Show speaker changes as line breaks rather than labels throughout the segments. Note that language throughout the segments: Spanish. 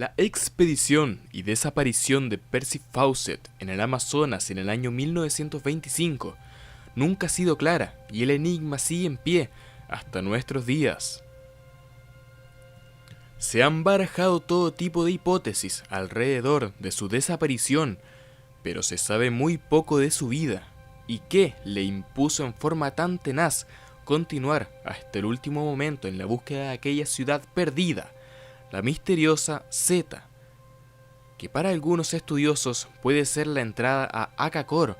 La expedición y desaparición de Percy Fawcett en el Amazonas en el año 1925 nunca ha sido clara y el enigma sigue en pie hasta nuestros días. Se han barajado todo tipo de hipótesis alrededor de su desaparición, pero se sabe muy poco de su vida y qué le impuso en forma tan tenaz continuar hasta el último momento en la búsqueda de aquella ciudad perdida, la misteriosa Zeta, que para algunos estudiosos puede ser la entrada a Akakor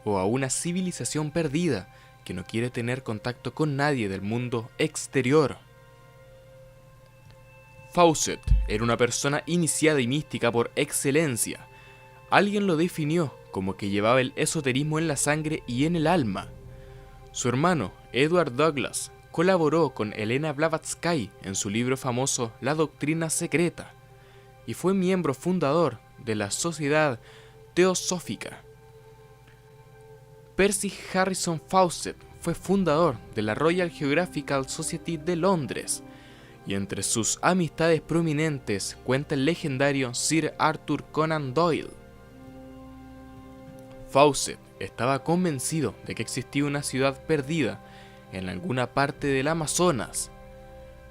o a una civilización perdida que no quiere tener contacto con nadie del mundo exterior. Fawcett era una persona iniciada y mística por excelencia. Alguien lo definió como que llevaba el esoterismo en la sangre y en el alma. Su hermano, Edward Douglas, colaboró con Elena Blavatsky en su libro famoso La Doctrina Secreta y fue miembro fundador de la Sociedad Teosófica. Percy Harrison Fawcett fue fundador de la Royal Geographical Society de Londres y entre sus amistades prominentes cuenta el legendario Sir Arthur Conan Doyle. Fawcett estaba convencido de que existía una ciudad perdida en alguna parte del Amazonas,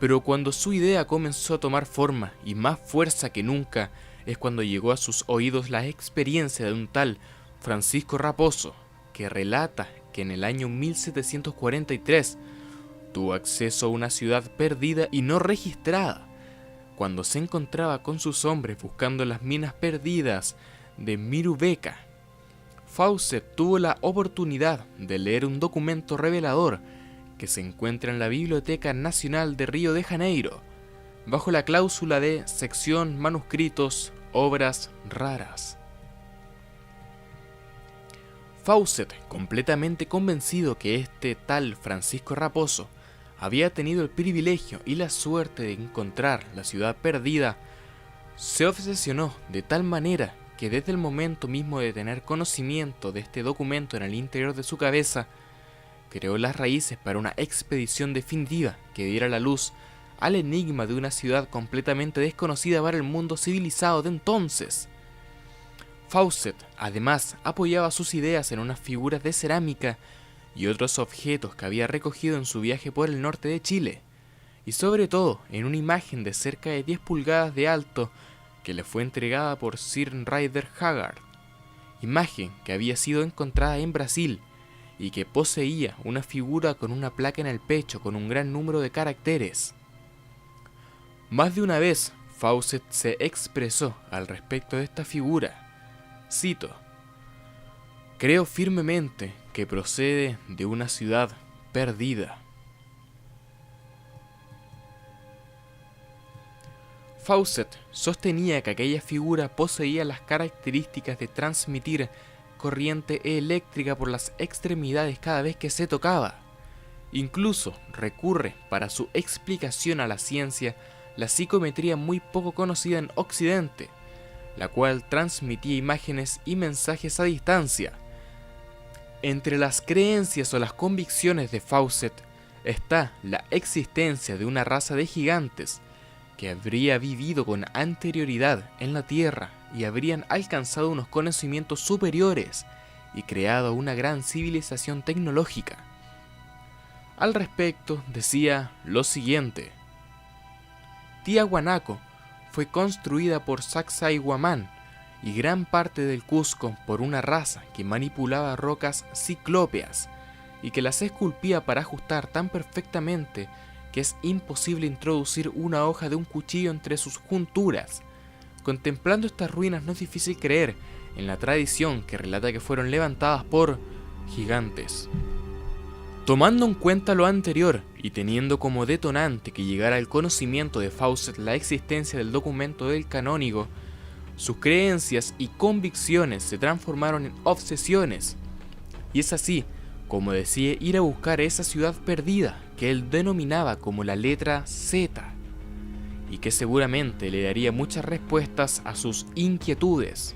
pero cuando su idea comenzó a tomar forma y más fuerza que nunca es cuando llegó a sus oídos la experiencia de un tal Francisco Raposo, que relata que en el año 1743 tuvo acceso a una ciudad perdida y no registrada, cuando se encontraba con sus hombres buscando las minas perdidas de Mirubeca. Fawcett tuvo la oportunidad de leer un documento revelador que se encuentra en la Biblioteca Nacional de Río de Janeiro, bajo la cláusula de sección manuscritos, obras raras. Fawcett, completamente convencido que este tal Francisco Raposo había tenido el privilegio y la suerte de encontrar la ciudad perdida, se obsesionó de tal manera que desde el momento mismo de tener conocimiento de este documento en el interior de su cabeza, creó las raíces para una expedición definitiva que diera la luz al enigma de una ciudad completamente desconocida para el mundo civilizado de entonces. Fawcett además apoyaba sus ideas en unas figuras de cerámica y otros objetos que había recogido en su viaje por el norte de Chile, y sobre todo en una imagen de cerca de 10 pulgadas de alto que le fue entregada por Sir Rider Haggard, imagen que había sido encontrada en Brasil y que poseía una figura con una placa en el pecho con un gran número de caracteres. Más de una vez, Fawcett se expresó al respecto de esta figura. Cito: "Creo firmemente que procede de una ciudad perdida". Fawcett sostenía que aquella figura poseía las características de transmitir corriente eléctrica por las extremidades cada vez que se tocaba. Incluso recurre para su explicación a la ciencia la psicometría muy poco conocida en Occidente, la cual transmitía imágenes y mensajes a distancia. Entre las creencias o las convicciones de Fawcett está la existencia de una raza de gigantes que habría vivido con anterioridad en la Tierra y habrían alcanzado unos conocimientos superiores y creado una gran civilización tecnológica. Al respecto decía lo siguiente: Tiahuanaco fue construida por Sacsayhuamán y gran parte del Cusco por una raza que manipulaba rocas ciclópeas y que las esculpía para ajustar tan perfectamente que es imposible introducir una hoja de un cuchillo entre sus junturas. Contemplando estas ruinas no es difícil creer en la tradición que relata que fueron levantadas por gigantes. Tomando en cuenta lo anterior y teniendo como detonante que llegara al conocimiento de Fawcett la existencia del documento del canónigo, sus creencias y convicciones se transformaron en obsesiones, y es así como decide ir a buscar esa ciudad perdida que él denominaba como la letra Z, y que seguramente le daría muchas respuestas a sus inquietudes.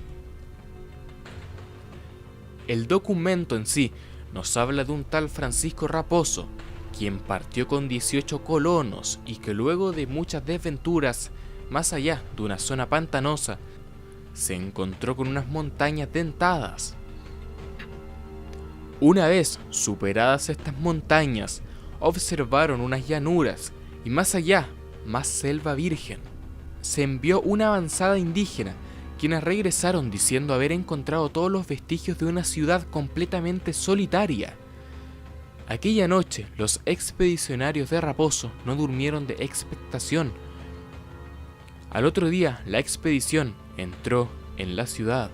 El documento en sí nos habla de un tal Francisco Raposo, quien partió con 18 colonos y que luego de muchas desventuras más allá de una zona pantanosa, se encontró con unas montañas dentadas. Una vez superadas estas montañas, observaron unas llanuras y más allá, más selva virgen. Se envió una avanzada indígena, quienes regresaron diciendo haber encontrado todos los vestigios de una ciudad completamente solitaria. Aquella noche, los expedicionarios de Raposo no durmieron de expectación. Al otro día, la expedición entró en la ciudad.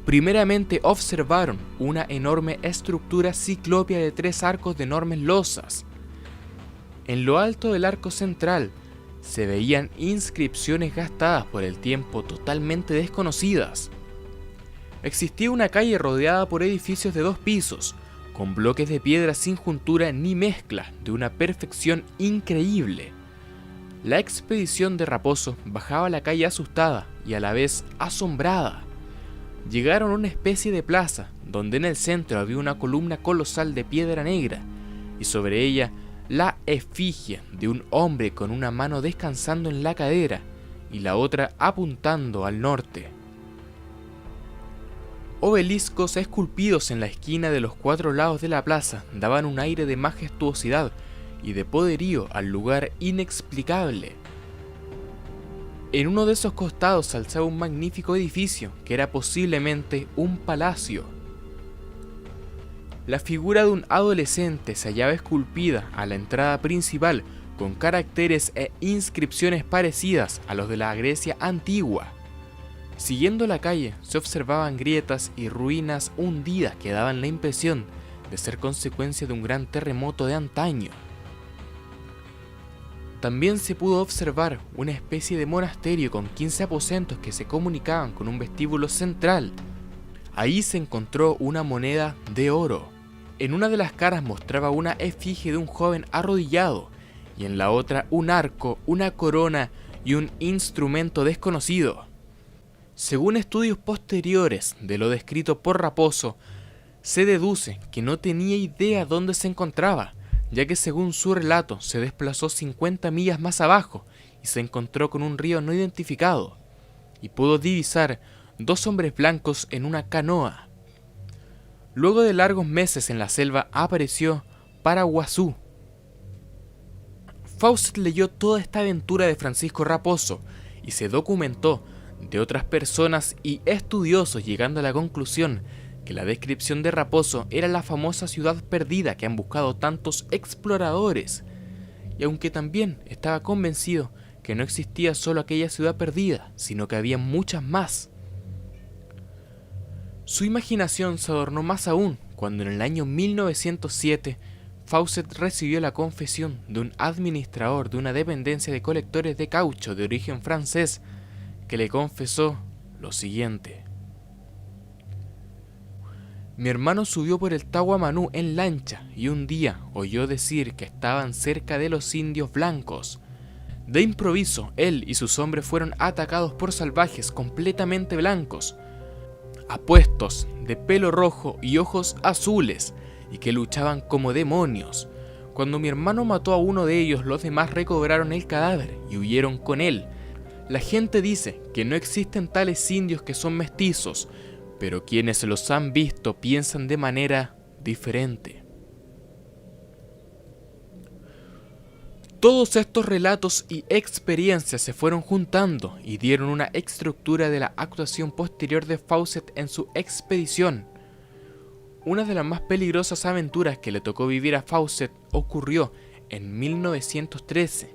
Primeramente observaron una enorme estructura ciclópea de 3 arcos de enormes losas. En lo alto del arco central se veían inscripciones gastadas por el tiempo totalmente desconocidas. Existía una calle rodeada por edificios de 2 pisos, con bloques de piedra sin juntura ni mezcla, de una perfección increíble. La expedición de Raposo bajaba la calle asustada y a la vez asombrada. Llegaron a una especie de plaza, donde en el centro había una columna colosal de piedra negra, y sobre ella la efigie de un hombre con una mano descansando en la cadera y la otra apuntando al norte. Obeliscos esculpidos en la esquina de los 4 lados de la plaza daban un aire de majestuosidad y de poderío al lugar inexplicable. En uno de esos costados se alzaba un magnífico edificio que era posiblemente un palacio. La figura de un adolescente se hallaba esculpida a la entrada principal con caracteres e inscripciones parecidas a los de la Grecia antigua. Siguiendo la calle se observaban grietas y ruinas hundidas que daban la impresión de ser consecuencia de un gran terremoto de antaño. También se pudo observar una especie de monasterio con 15 aposentos que se comunicaban con un vestíbulo central. Ahí se encontró una moneda de oro. En una de las caras mostraba una efigie de un joven arrodillado y en la otra un arco, una corona y un instrumento desconocido. Según estudios posteriores de lo descrito por Raposo, se deduce que no tenía idea dónde se encontraba, ya que según su relato se desplazó 50 millas más abajo y se encontró con un río no identificado, y pudo divisar 2 hombres blancos en una canoa. Luego de largos meses en la selva apareció Paraguazú. Fawcett leyó toda esta aventura de Francisco Raposo y se documentó de otras personas y estudiosos, llegando a la conclusión que la descripción de Raposo era la famosa ciudad perdida que han buscado tantos exploradores, y aunque también estaba convencido que no existía solo aquella ciudad perdida, sino que había muchas más. Su imaginación se adornó más aún cuando en el año 1907 Fawcett recibió la confesión de un administrador de una dependencia de colectores de caucho de origen francés, que le confesó lo siguiente: mi hermano subió por el Tahuamanú en lancha y un día oyó decir que estaban cerca de los indios blancos. De improviso, él y sus hombres fueron atacados por salvajes completamente blancos, apuestos, de pelo rojo y ojos azules, y que luchaban como demonios. Cuando mi hermano mató a uno de ellos, los demás recobraron el cadáver y huyeron con él. La gente dice que no existen tales indios que son mestizos, pero quienes los han visto piensan de manera diferente. Todos estos relatos y experiencias se fueron juntando y dieron una estructura de la actuación posterior de Fawcett en su expedición. Una de las más peligrosas aventuras que le tocó vivir a Fawcett ocurrió en 1913,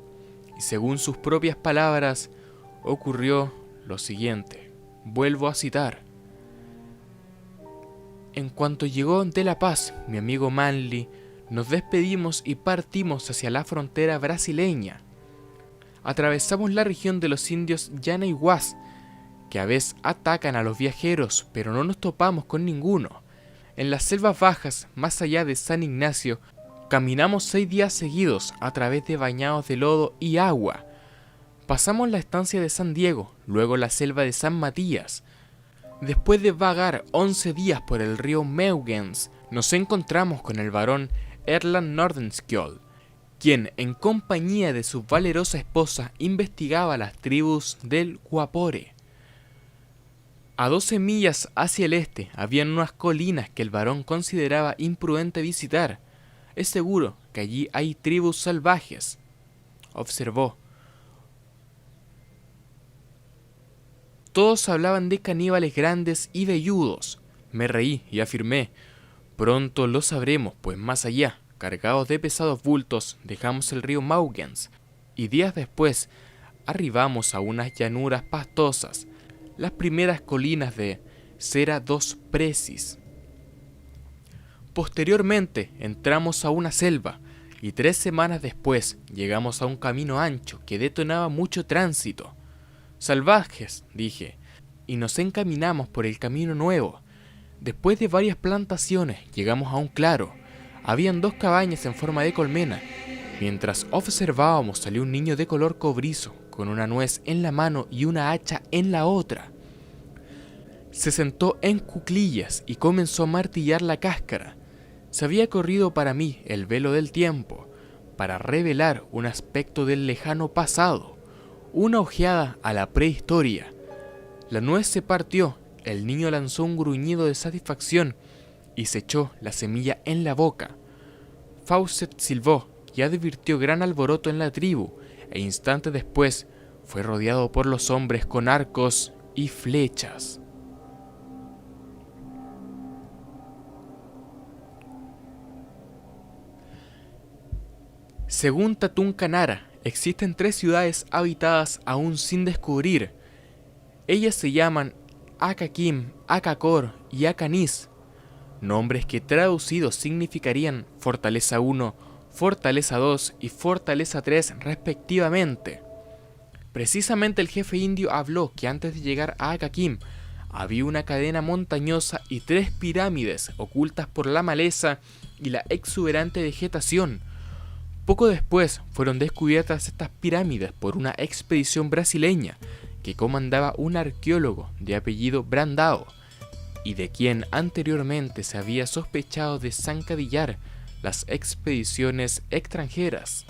y según sus propias palabras, ocurrió lo siguiente. Vuelvo a citar: en cuanto llegó de La Paz, mi amigo Manley, nos despedimos y partimos hacia la frontera brasileña. Atravesamos la región de los indios Yanaiguás, que a veces atacan a los viajeros, pero no nos topamos con ninguno. En las selvas bajas, más allá de San Ignacio, caminamos 6 días seguidos a través de bañados de lodo y agua. Pasamos la estancia de San Diego, luego la selva de San Matías. Después de vagar 11 días por el río Meugens, nos encontramos con el barón Erland Nordenskjöld. quien, en compañía de su valerosa esposa, investigaba las tribus del Guapore. A 12 millas hacia el este habían unas colinas que el varón consideraba imprudente visitar. Es seguro que allí hay tribus salvajes, observó. Todos hablaban de caníbales grandes y velludos. Me reí y afirmé: pronto lo sabremos, pues más allá, cargados de pesados bultos, dejamos el río Maugens, y días después arribamos a unas llanuras pastosas, las primeras colinas de Serra dos Precis. Posteriormente entramos a una selva, y 3 semanas después llegamos a un camino ancho que detonaba mucho tránsito. Salvajes, dije, y nos encaminamos por el camino nuevo. Después de varias plantaciones llegamos a un claro. Habían 2 cabañas en forma de colmena. Mientras observábamos salió un niño de color cobrizo, con una nuez en la mano y una hacha en la otra. Se sentó en cuclillas y comenzó a martillar la cáscara. Se había corrido para mí el velo del tiempo, para revelar un aspecto del lejano pasado, una ojeada a la prehistoria. La nuez se partió, el niño lanzó un gruñido de satisfacción y se echó la semilla en la boca. Fawcett silbó y advirtió gran alboroto en la tribu, e instantes después fue rodeado por los hombres con arcos y flechas. Según Tatún Kanara, existen 3 ciudades habitadas aún sin descubrir. Ellas se llaman Akakim, Akakor y Akanis, nombres que traducidos significarían Fortaleza 1, Fortaleza 2 y Fortaleza 3 respectivamente. Precisamente el jefe indio habló que antes de llegar a Akakim había una cadena montañosa y 3 pirámides ocultas por la maleza y la exuberante vegetación. Poco después fueron descubiertas estas pirámides por una expedición brasileña que comandaba un arqueólogo de apellido Brandao, y de quien anteriormente se había sospechado de zancadillar las expediciones extranjeras.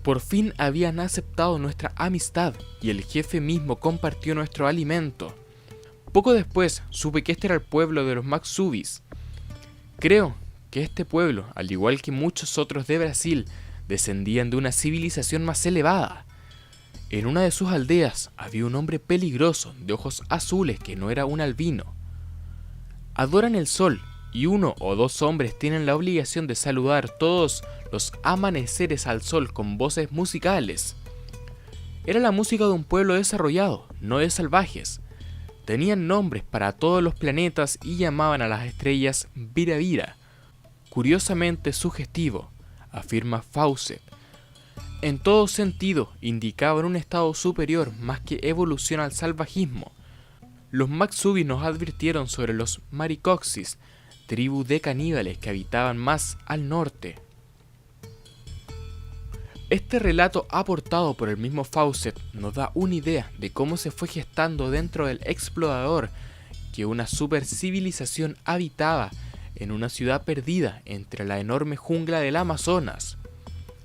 Por fin habían aceptado nuestra amistad y el jefe mismo compartió nuestro alimento. Poco después supe que este era el pueblo de los Maxubis. Creo que este pueblo, al igual que muchos otros de Brasil, descendían de una civilización más elevada. En una de sus aldeas había un hombre peligroso de ojos azules que no era un albino. Adoran el sol y 1 o 2 hombres tienen la obligación de saludar todos los amaneceres al sol con voces musicales. Era la música de un pueblo desarrollado, no de salvajes. Tenían nombres para todos los planetas y llamaban a las estrellas Vira Vira. Curiosamente sugestivo, afirma Fawcett. En todo sentido indicaban un estado superior más que evolución al salvajismo. Los Maxubis nos advirtieron sobre los Maricoxis, tribu de caníbales que habitaban más al norte. Este relato aportado por el mismo Fawcett nos da una idea de cómo se fue gestando dentro del explorador que una supercivilización habitaba en una ciudad perdida entre la enorme jungla del Amazonas.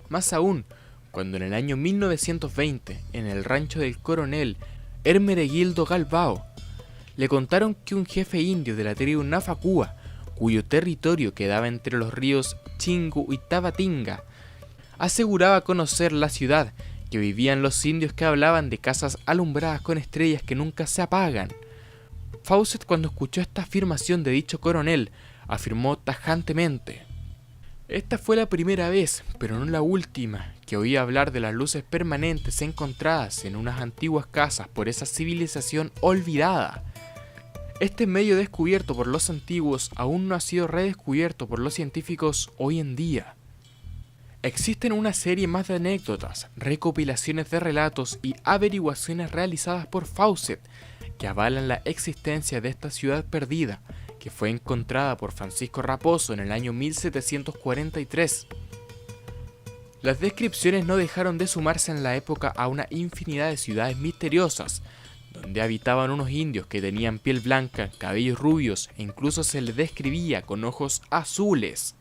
Más aún, cuando en el año 1920, en el rancho del coronel Hermeregildo Galbao, le contaron que un jefe indio de la tribu Nafacúa, cuyo territorio quedaba entre los ríos Chingu y Tabatinga, aseguraba conocer la ciudad, que vivían los indios que hablaban de casas alumbradas con estrellas que nunca se apagan. Fawcett, cuando escuchó esta afirmación de dicho coronel, afirmó tajantemente: esta fue la primera vez, pero no la última, que oí hablar de las luces permanentes encontradas en unas antiguas casas por esa civilización olvidada. Este medio descubierto por los antiguos aún no ha sido redescubierto por los científicos hoy en día. Existen una serie más de anécdotas, recopilaciones de relatos y averiguaciones realizadas por Fawcett que avalan la existencia de esta ciudad perdida, que fue encontrada por Francisco Raposo en el año 1743. Las descripciones no dejaron de sumarse en la época a una infinidad de ciudades misteriosas, donde habitaban unos indios que tenían piel blanca, cabellos rubios e incluso se les describía con ojos azules.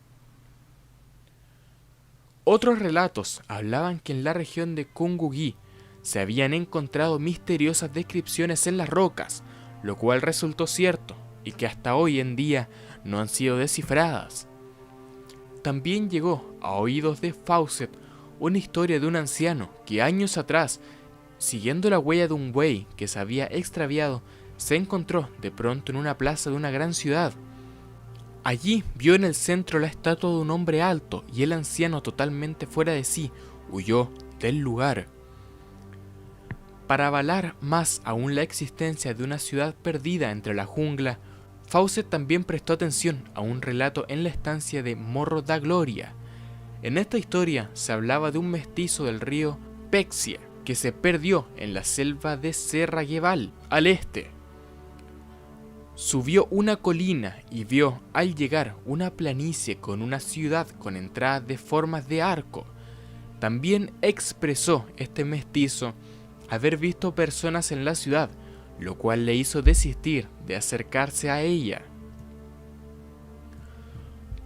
Otros relatos hablaban que en la región de Kungugi se habían encontrado misteriosas descripciones en las rocas, lo cual resultó cierto y que hasta hoy en día no han sido descifradas. También llegó a oídos de Fawcett una historia de un anciano que años atrás, siguiendo la huella de un buey que se había extraviado, se encontró de pronto en una plaza de una gran ciudad. Allí vio en el centro la estatua de un hombre alto y el anciano, totalmente fuera de sí, huyó del lugar. Para avalar más aún la existencia de una ciudad perdida entre la jungla, Fawcett también prestó atención a un relato en la estancia de Morro da Gloria. En esta historia se hablaba de un mestizo del río Pexia que se perdió en la selva de Serra Gueval, al este. Subió una colina y vio al llegar una planicie con una ciudad con entradas de formas de arco. También expresó este mestizo haber visto personas en la ciudad, lo cual le hizo desistir de acercarse a ella.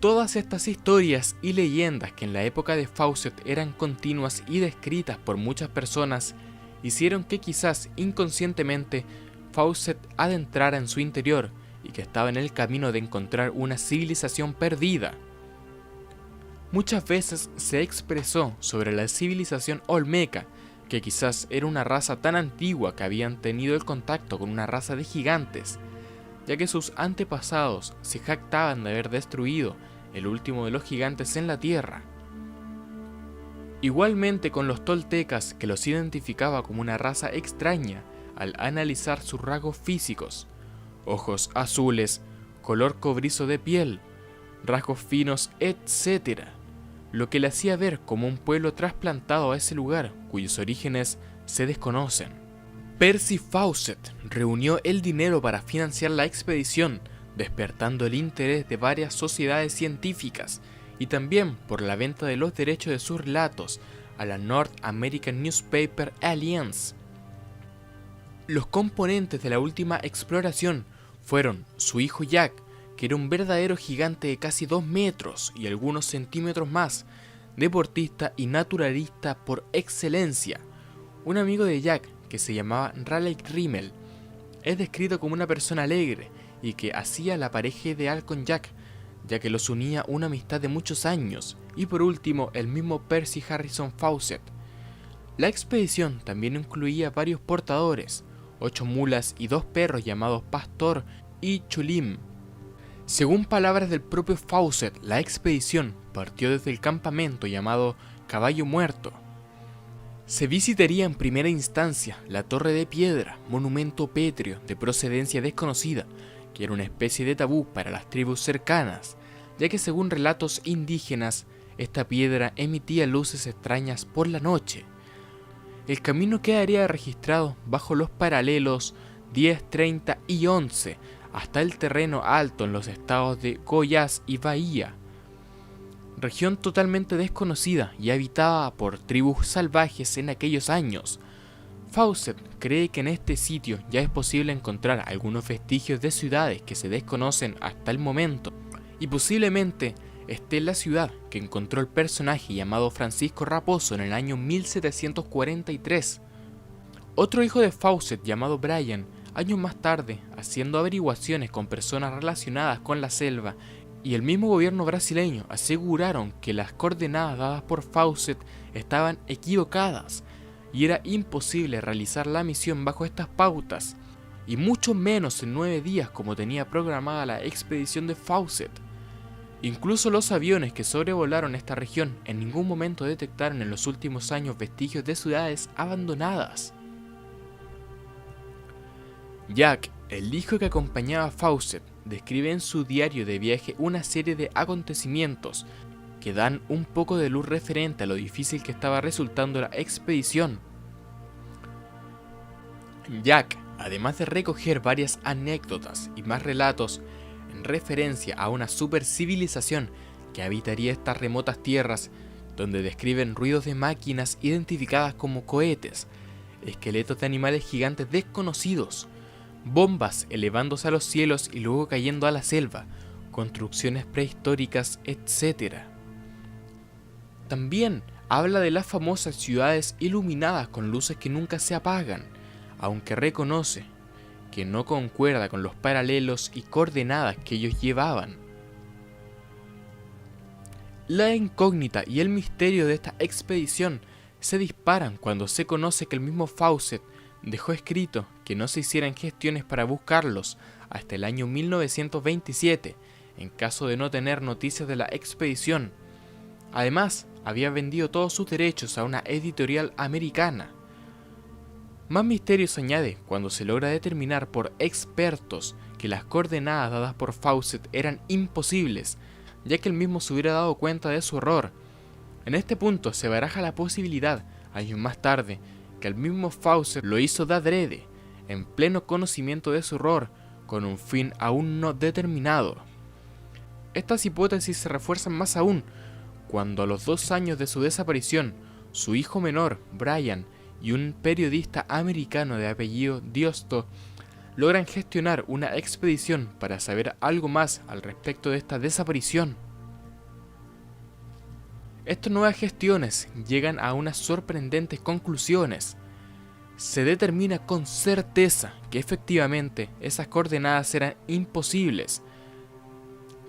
Todas estas historias y leyendas que en la época de Fawcett eran continuas y descritas por muchas personas, hicieron que quizás inconscientemente Fawcett adentrara en su interior y que estaba en el camino de encontrar una civilización perdida. Muchas veces se expresó sobre la civilización olmeca, que quizás era una raza tan antigua que habían tenido el contacto con una raza de gigantes, ya que sus antepasados se jactaban de haber destruido el último de los gigantes en la tierra. Igualmente con los toltecas, que los identificaba como una raza extraña al analizar sus rasgos físicos: ojos azules, color cobrizo de piel, rasgos finos, etc., lo que le hacía ver como un pueblo trasplantado a ese lugar cuyos orígenes se desconocen. Percy Fawcett reunió el dinero para financiar la expedición, despertando el interés de varias sociedades científicas y también por la venta de los derechos de sus relatos a la North American Newspaper Alliance. Los componentes de la última exploración fueron su hijo Jack, que era un verdadero gigante de casi 2 metros y algunos centímetros más, deportista y naturalista por excelencia. Un amigo de Jack, que se llamaba Raleigh Rimmel, es descrito como una persona alegre y que hacía la pareja ideal con Jack, ya que los unía una amistad de muchos años. Y por último, el mismo Percy Harrison Fawcett. La expedición también incluía varios portadores, 8 mulas y 2 perros llamados Pastor y Chulim. Según palabras del propio Fawcett, la expedición partió desde el campamento llamado Caballo Muerto. Se visitaría en primera instancia la Torre de Piedra, monumento pétreo de procedencia desconocida, que era una especie de tabú para las tribus cercanas, ya que según relatos indígenas, esta piedra emitía luces extrañas por la noche. El camino quedaría registrado bajo los paralelos 10, 30 y 11, hasta el terreno alto en los estados de Goiás y Bahía, región totalmente desconocida y habitada por tribus salvajes en aquellos años. Fawcett cree que en este sitio ya es posible encontrar algunos vestigios de ciudades que se desconocen hasta el momento, y posiblemente esté la ciudad que encontró el personaje llamado Francisco Raposo en el año 1743. Otro hijo de Fawcett, llamado Brian, años más tarde, haciendo averiguaciones con personas relacionadas con la selva y el mismo gobierno brasileño, aseguraron que las coordenadas dadas por Fawcett estaban equivocadas y era imposible realizar la misión bajo estas pautas, y mucho menos en 9 días como tenía programada la expedición de Fawcett. Incluso los aviones que sobrevolaron esta región en ningún momento detectaron en los últimos años vestigios de ciudades abandonadas. Jack, el hijo que acompañaba a Fawcett, describe en su diario de viaje una serie de acontecimientos que dan un poco de luz referente a lo difícil que estaba resultando la expedición. Jack, además de recoger varias anécdotas y más relatos en referencia a una supercivilización que habitaría estas remotas tierras, donde describen ruidos de máquinas identificadas como cohetes, esqueletos de animales gigantes desconocidos, bombas elevándose a los cielos y luego cayendo a la selva, construcciones prehistóricas, etc. También habla de las famosas ciudades iluminadas con luces que nunca se apagan, aunque reconoce que no concuerda con los paralelos y coordenadas que ellos llevaban. La incógnita y el misterio de esta expedición se disparan cuando se conoce que el mismo Fawcett dejó escrito que no se hicieran gestiones para buscarlos hasta el año 1927, en caso de no tener noticias de la expedición. Además, había vendido todos sus derechos a una editorial americana. Más misterio se añade cuando se logra determinar por expertos que las coordenadas dadas por Fawcett eran imposibles, ya que él mismo se hubiera dado cuenta de su error. En este punto se baraja la posibilidad, años más tarde, que el mismo Fawcett lo hizo de adrede, en pleno conocimiento de su error, con un fin aún no determinado. Estas hipótesis se refuerzan más aún cuando a los 2 años de su desaparición, su hijo menor, Brian, y un periodista americano de apellido Diosto logran gestionar una expedición para saber algo más al respecto de esta desaparición. Estas nuevas gestiones llegan a unas sorprendentes conclusiones. Se determina con certeza que efectivamente esas coordenadas eran imposibles.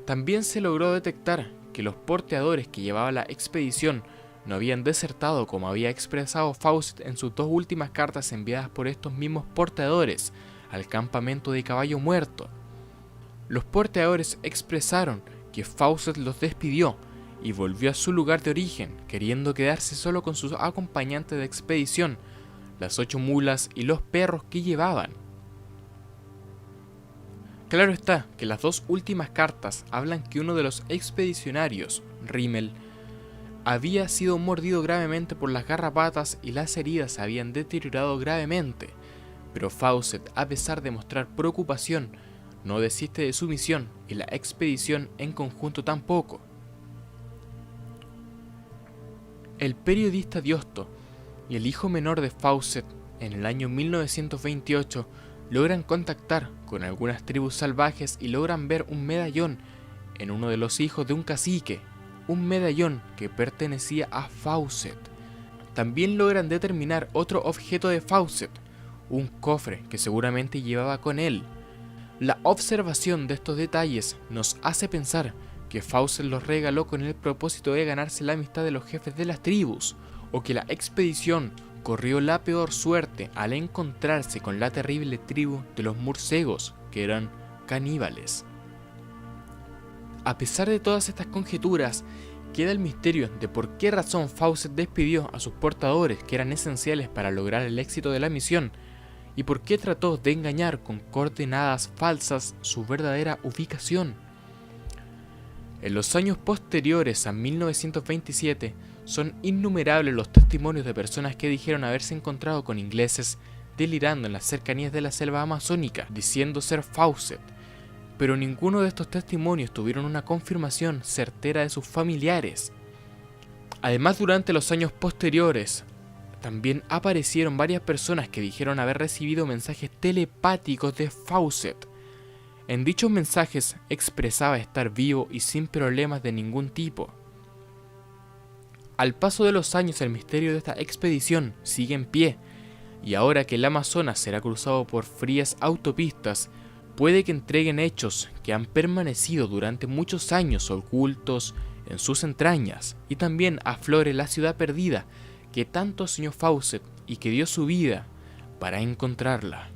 También se logró detectar que los porteadores que llevaba la expedición no habían desertado como había expresado Fawcett en sus 2 últimas cartas enviadas por estos mismos porteadores al campamento de Caballo Muerto. Los porteadores expresaron que Fawcett los despidió y volvió a su lugar de origen, queriendo quedarse solo con sus acompañantes de expedición, las 8 mulas y los perros que llevaban. Claro está que las 2 últimas cartas hablan que uno de los expedicionarios, Rimmel, había sido mordido gravemente por las garrapatas y las heridas se habían deteriorado gravemente, pero Fawcett, a pesar de mostrar preocupación, no desiste de su misión y la expedición en conjunto tampoco. El periodista Diosto y el hijo menor de Fawcett, en el año 1928, logran contactar con algunas tribus salvajes y logran ver un medallón en uno de los hijos de un cacique, un medallón que pertenecía a Fawcett. También logran determinar otro objeto de Fawcett, un cofre que seguramente llevaba con él. La observación de estos detalles nos hace pensar que Fawcett los regaló con el propósito de ganarse la amistad de los jefes de las tribus, o que la expedición corrió la peor suerte al encontrarse con la terrible tribu de los murciélagos, que eran caníbales. A pesar de todas estas conjeturas, queda el misterio de por qué razón Fawcett despidió a sus portadores que eran esenciales para lograr el éxito de la misión, y por qué trató de engañar con coordenadas falsas su verdadera ubicación. En los años posteriores a 1927, son innumerables los testimonios de personas que dijeron haberse encontrado con ingleses delirando en las cercanías de la selva amazónica, diciendo ser Fawcett, pero ninguno de estos testimonios tuvieron una confirmación certera de sus familiares. Además, durante los años posteriores, también aparecieron varias personas que dijeron haber recibido mensajes telepáticos de Fawcett. En dichos mensajes expresaba estar vivo y sin problemas de ningún tipo. Al paso de los años, el misterio de esta expedición sigue en pie, y ahora que el Amazonas será cruzado por frías autopistas, puede que entreguen hechos que han permanecido durante muchos años ocultos en sus entrañas, y también aflore la ciudad perdida que tanto soñó Fawcett y que dio su vida para encontrarla.